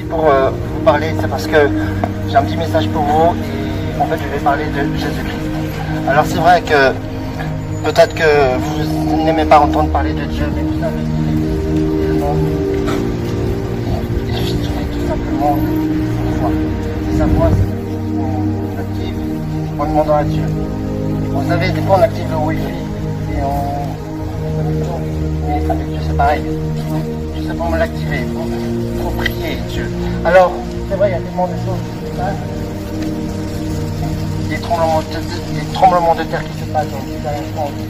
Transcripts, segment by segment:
pour vous parler, c'est parce que j'ai un petit message pour vous et en fait je vais parler de Jésus-Christ. Alors c'est vrai que peut-être que vous n'aimez pas entendre parler de Dieu, mais vous savez qu'il suffit tout simplement de voir. Et sa voix, on active en demandant à Dieu. Vous savez, des fois on active le Wi-Fi et on mais avec Dieu c'est pareil. Tout simplement l'activer pour prier Dieu. Alors, c'est vrai, il y a tellement de choses qui se passent. Des tremblements de terre qui se passent dans les derniers temps. Il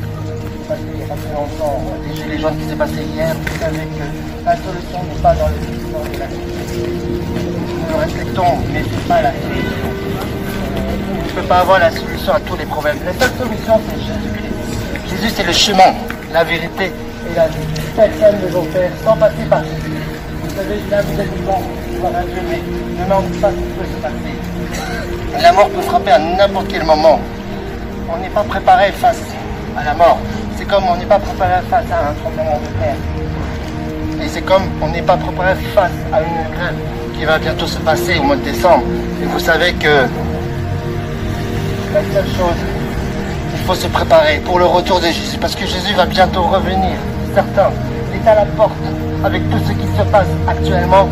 n'y a pas très longtemps, des gilets jaunes qui s'est passé hier. Vous savez que la solution n'est pas dans le président de la société. Nous le respectons, mais ce n'est pas la solution. On ne peut pas avoir la solution à tous les problèmes. La seule solution, c'est Jésus-Christ. Jésus, c'est le chemin, la vérité et la vie. Personne ne va faire sans passer par Jésus. Vous savez, là, vous êtes vivant, par un Dieu, mais ne demandez pas ce qui peut se passer. La mort peut frapper à n'importe quel moment. On n'est pas préparé face à la mort. C'est comme on n'est pas préparé face à un tremblement de terre. Et c'est comme on n'est pas préparé face à une grève qui va bientôt se passer au mois de décembre. Et vous savez que la seule chose, il faut se préparer pour le retour de Jésus. Parce que Jésus va bientôt revenir. Certain, il est à la porte avec tout ce qui se passe actuellement.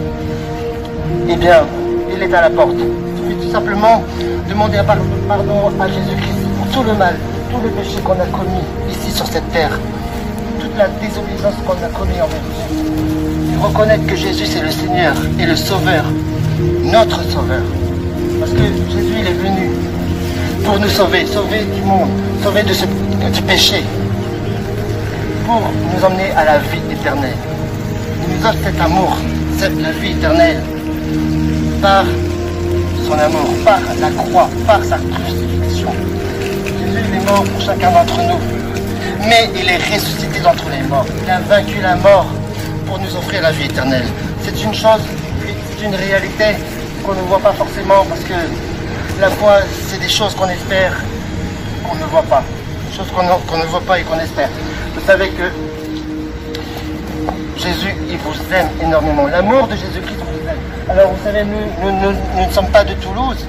Eh bien, il est à la porte. Il suffit tout simplement demander pardon à Jésus-Christ pour tout le mal, tout le péché qu'on a commis ici sur cette terre, toute la désobéissance qu'on a commis envers Dieu. Et reconnaître que Jésus c'est le Seigneur et le Sauveur, notre Sauveur. Parce que Jésus il est venu pour nous sauver, sauver du monde, sauver du péché, pour nous emmener à la vie éternelle. Il nous offre cet amour, la vie éternelle, par son amour, par la croix, par sa crucifixion. Jésus est mort pour chacun d'entre nous, mais il est ressuscité d'entre les morts. Il a vaincu la mort pour nous offrir la vie éternelle. C'est une chose, c'est une réalité qu'on ne voit pas forcément parce que la foi, c'est des choses qu'on espère, qu'on ne voit pas. Des choses qu'on ne voit pas et qu'on espère. Vous savez que Jésus, il vous aime énormément. L'amour de Jésus-Christ vous aime. Alors vous savez, nous ne sommes pas de Toulouse.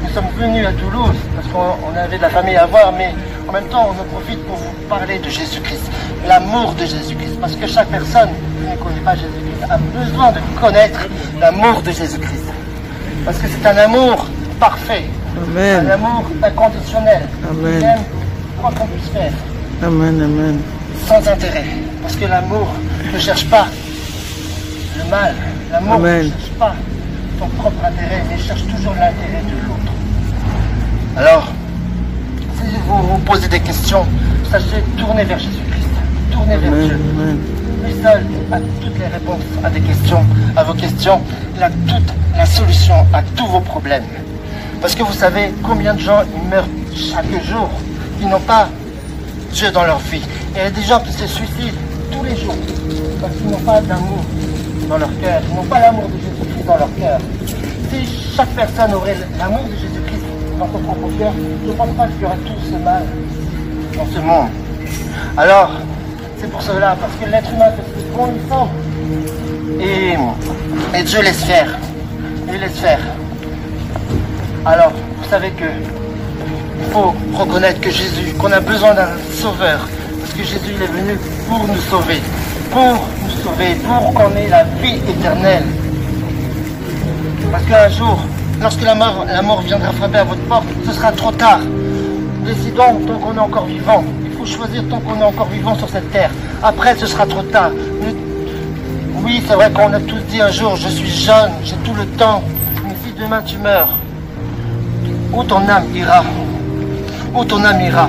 Nous sommes venus à Toulouse parce qu'on avait de la famille à voir, mais en même temps, on en profite pour vous parler de Jésus-Christ. L'amour de Jésus-Christ. Parce que chaque personne qui ne connaît pas Jésus-Christ a besoin de connaître l'amour de Jésus-Christ. Parce que c'est un amour parfait. Amen. Un amour inconditionnel. Amen. Il aime quoi qu'on puisse faire. Amen, amen. Sans intérêt. Parce que l'amour ne cherche pas le mal. L'amour ne cherche pas son propre intérêt, mais cherche toujours l'intérêt de l'autre. Alors, si vous vous posez des questions, sachez tourner vers Jésus-Christ. Tournez vers Dieu. Lui seul a toutes les réponses à des questions, à vos questions. Il a toute la solution à tous vos problèmes. Parce que vous savez combien de gens ils meurent chaque jour, qui n'ont pas Dieu dans leur vie. Et il y a des gens qui se suicident tous les jours parce qu'ils n'ont pas d'amour dans leur cœur, ils n'ont pas l'amour de Jésus-Christ dans leur cœur. Si chaque personne aurait l'amour de Jésus-Christ dans son propre cœur, je ne pense pas qu'il y aurait tout ce mal dans ce monde. Alors, c'est pour cela, parce que l'être humain fait ce qu'on lui semble. Et Dieu laisse faire. Il laisse faire. Alors, vous savez que il faut reconnaître que Jésus, qu'on a besoin d'un sauveur. Parce que Jésus il est venu pour nous sauver. Pour qu'on ait la vie éternelle. Parce qu'un jour, lorsque la mort viendra frapper à votre porte, ce sera trop tard. Décidons tant qu'on est encore vivant. Il faut choisir tant qu'on est encore vivant sur cette terre. Après, ce sera trop tard. Oui, c'est vrai qu'on a tous dit un jour, je suis jeune, j'ai tout le temps. Mais si demain tu meurs, où ton âme ira? Où ton âme ira?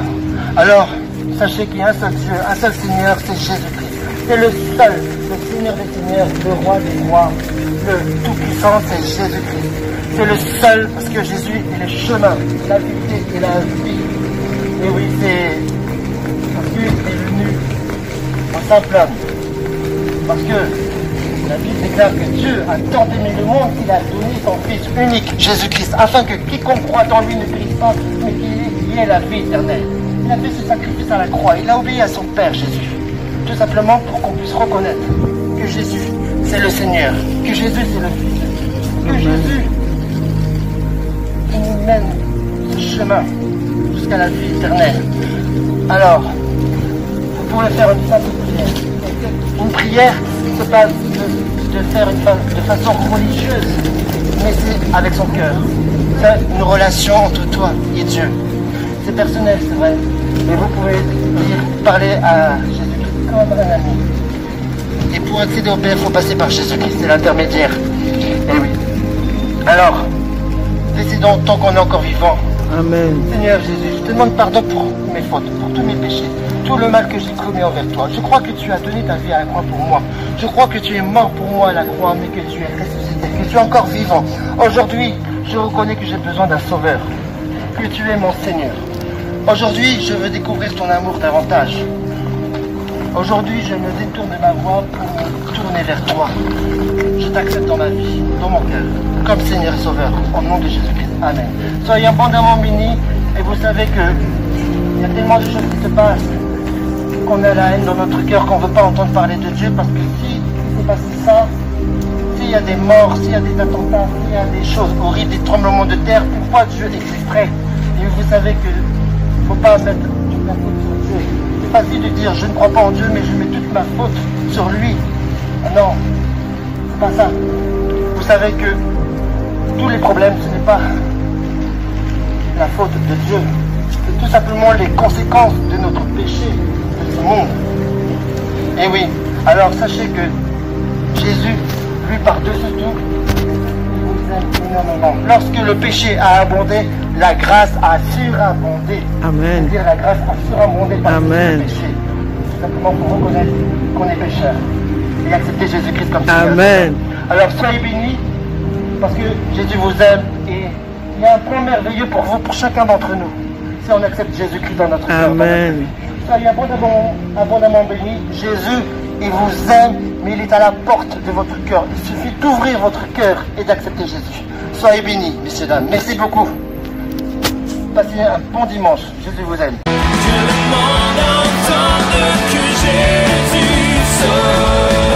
Alors, sachez qu'il y a un seul Dieu, un seul Seigneur, c'est Jésus-Christ. C'est le seul, le Seigneur des Seigneurs, le Roi des Rois, le Tout-Puissant, c'est Jésus-Christ. C'est le seul, parce que Jésus est le chemin, la vérité et la vie. Et oui, c'est parce qu'il est venu en simple homme. Parce que la Bible déclare que Dieu a tant aimé le monde qu'il a donné son Fils unique, Jésus-Christ, afin que quiconque croit en lui ne périsse pas, mais qu'il y ait la vie éternelle. Il a fait ce sacrifice à la croix, il a obéi à son Père Jésus. Tout simplement pour qu'on puisse reconnaître que Jésus, c'est le Seigneur, que Jésus, c'est le Fils de Dieu. que Jésus nous mène ce chemin jusqu'à la vie éternelle. Alors, vous pouvez faire une simple prière. Une prière, c'est pas de faire de façon religieuse, mais c'est avec son cœur. C'est une relation entre toi et Dieu. C'est personnel, c'est vrai. Mais vous pouvez parler à Jésus-Christ comme un ami. Et pour accéder au Père, il faut passer par Jésus-Christ, c'est l'intermédiaire. Et oui. Alors, décidons tant qu'on est encore vivant. Amen. Seigneur Jésus, je te demande pardon pour mes fautes, pour tous mes péchés, tout le mal que j'ai commis envers toi. Je crois que tu as donné ta vie à la croix pour moi. Je crois que tu es mort pour moi à la croix, mais que tu es ressuscité, que tu es encore vivant. Aujourd'hui, je reconnais que j'ai besoin d'un sauveur, que tu es mon Seigneur. Aujourd'hui, je veux découvrir ton amour davantage. Aujourd'hui, je me détourne de ma voie pour me tourner vers toi. Je t'accepte dans ma vie, dans mon cœur, comme Seigneur et Sauveur, au nom de Jésus-Christ. Amen. Soyez abondamment bénis, et vous savez que il y a tellement de choses qui se passent, qu'on a la haine dans notre cœur, qu'on ne veut pas entendre parler de Dieu, parce que si c'est passé ça, s'il y a des morts, s'il y a des attentats, s'il y a des choses horribles, des tremblements de terre, pourquoi Dieu existerait? Et vous savez qu'il ne faut pas mettre toute la faute sur Dieu. C'est facile de dire je ne crois pas en Dieu, mais je mets toute ma faute sur lui. Non, c'est pas ça. Vous savez que tous les problèmes, ce n'est pas la faute de Dieu. C'est tout simplement les conséquences de notre péché, de ce monde. Et oui, alors sachez que Jésus, lui par-dessus tout, il vous aime énormément. Lorsque le péché a abondé, la grâce a surabondé. Amen. C'est-à-dire la grâce a surabondé par le péché. Tout simplement pour reconnaître qu'on est pécheur et accepter Jésus-Christ comme Seigneur. Amen. Alors soyez bénis parce que Jésus vous aime et il y a un plan merveilleux pour vous, pour chacun d'entre nous, si on accepte Jésus-Christ dans notre cœur. Amen. Soyez abondamment bénis. Jésus, il vous aime, mais il est à la porte de votre cœur. Il suffit d'ouvrir votre cœur et d'accepter Jésus. Soyez bénis, messieurs, dames. Merci beaucoup. Passez un bon dimanche. Jésus vous aime. Que le monde entende que Jésus sauve.